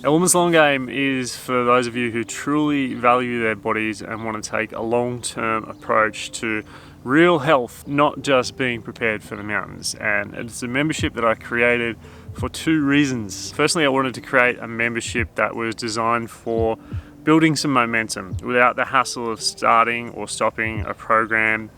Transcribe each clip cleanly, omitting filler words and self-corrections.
Elements Long Game is for those of you who truly value their bodies and want to take a long-term approach to real health, not just being prepared for the mountains. And it's a membership that I created for two reasons. Firstly, I wanted to create a membership that was designed for building some momentum without the hassle of starting or stopping a program.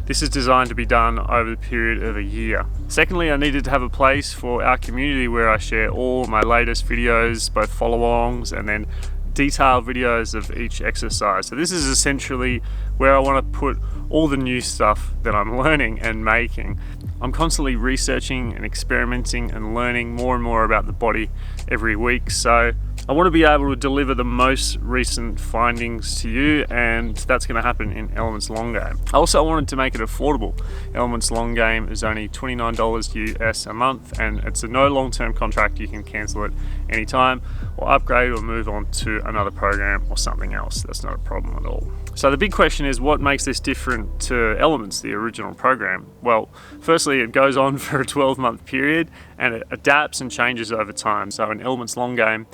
This is designed to be done over the period of a year. Secondly, I needed to have a place for our community where I share all my latest videos, both follow-alongs and then detailed videos of each exercise. So this is essentially where I want to put all the new stuff that I'm learning and making. I'm constantly researching and experimenting and learning more and more about the body every week. So I want to be able to deliver the most recent findings to you, and that's going to happen in Elements Long Game. I also wanted to make it affordable. Elements Long Game is only $29 US a month, and it's a no long-term contract. You can cancel it anytime or upgrade or move on to another program or something else. That's not a problem at all. So the big question is, what makes this different to Elements, the original program? Well, firstly, it goes on for a 12-month period and it adapts and changes over time. So in Elements Long Game,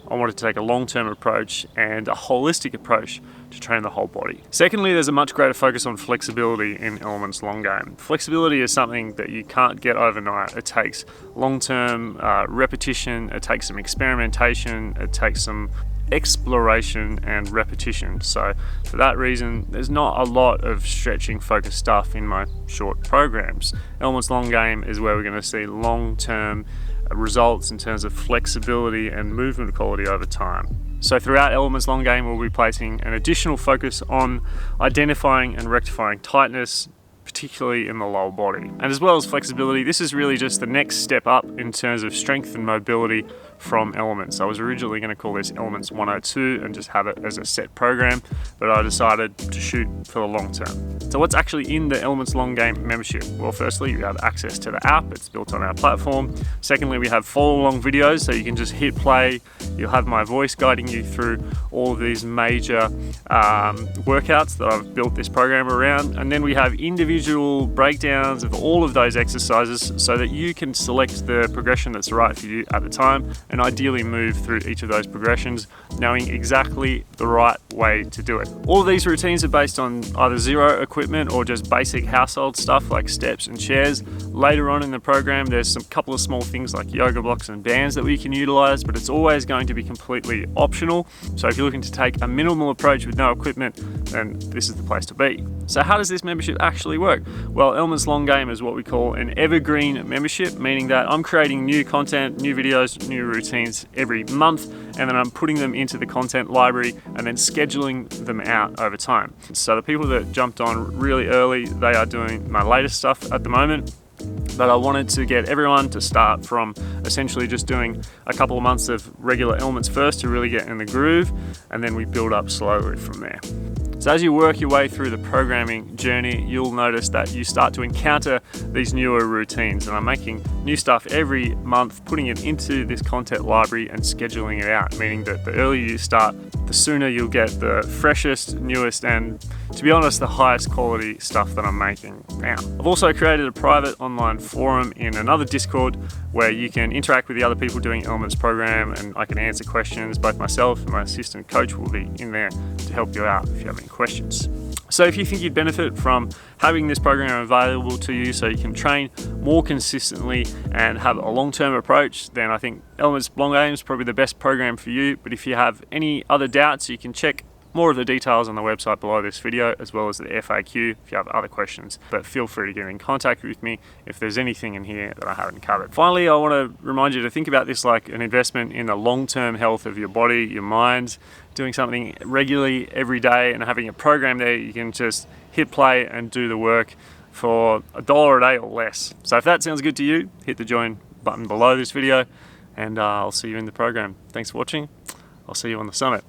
I wanted to take a long-term approach and a holistic approach to train the whole body. Secondly, there's a much greater focus on flexibility in Elements Long Game. Flexibility is something that you can't get overnight. It takes long-term repetition, it takes some experimentation, it takes some exploration and repetition. So for that reason, there's not a lot of stretching focused stuff in my short programs. Elements Long Game is where we're going to see long-term results in terms of flexibility and movement quality over time. So throughout Elements Long Game, we'll be placing an additional focus on identifying and rectifying tightness, particularly in the lower body. And as well as flexibility, this is really just the next step up in terms of strength and mobility from Elements. I was originally going to call this Elements 102 and just have it as a set program, but I decided to shoot for the long term. So what's actually in the Elements Long Game membership? Well, firstly, you have access to the app. It's built on our platform. Secondly, we have follow-along videos, so you can just hit play. You'll have my voice guiding you through all of these major workouts that I've built this program around. And then we have individual breakdowns of all of those exercises so that you can select the progression that's right for you at the time and ideally move through each of those progressions, knowing exactly the right way to do it. All of these routines are based on either zero equipment or just basic household stuff like steps and chairs. Later on in the program, there's some couple of small things like yoga blocks and bands that we can utilize, but it's always going to be completely optional. So if you're looking to take a minimal approach with no equipment, then this is the place to be. So how does this membership actually work? Well, Elements Long Game is what we call an evergreen membership, meaning that I'm creating new content, new videos, new routines every month, and then I'm putting them into the content library and then scheduling them out over time. So the people that jumped on really early, they are doing my latest stuff at the moment. But I wanted to get everyone to start from essentially just doing a couple of months of regular Elements first to really get in the groove, and then we build up slowly from there. So as you work your way through the programming journey, you'll notice that you start to encounter these newer routines, and I'm making new stuff every month, putting it into this content library and scheduling it out, meaning that the earlier you start, the sooner you'll get the freshest, newest, and to be honest, the highest quality stuff that I'm making now. I've also created a private online forum in another Discord where you can interact with the other people doing Elements program, and I can answer questions. Both myself and my assistant coach will be in there to help you out if you have any questions. So if you think you'd benefit from having this program available to you so you can train more consistently and have a long-term approach, then I think Elements Long Game is probably the best program for you. But if you have any other doubts, you can check more of the details on the website below this video, as well as the FAQ if you have other questions. But feel free to get in contact with me if there's anything in here that I haven't covered. Finally, I want to remind you to think about this like an investment in the long-term health of your body, your mind. Doing something regularly every day and having a program there, you can just hit play and do the work for $1 a day or less. So if that sounds good to you, hit the join button below this video, and I'll see you in the program. Thanks for watching. I'll see you on the summit.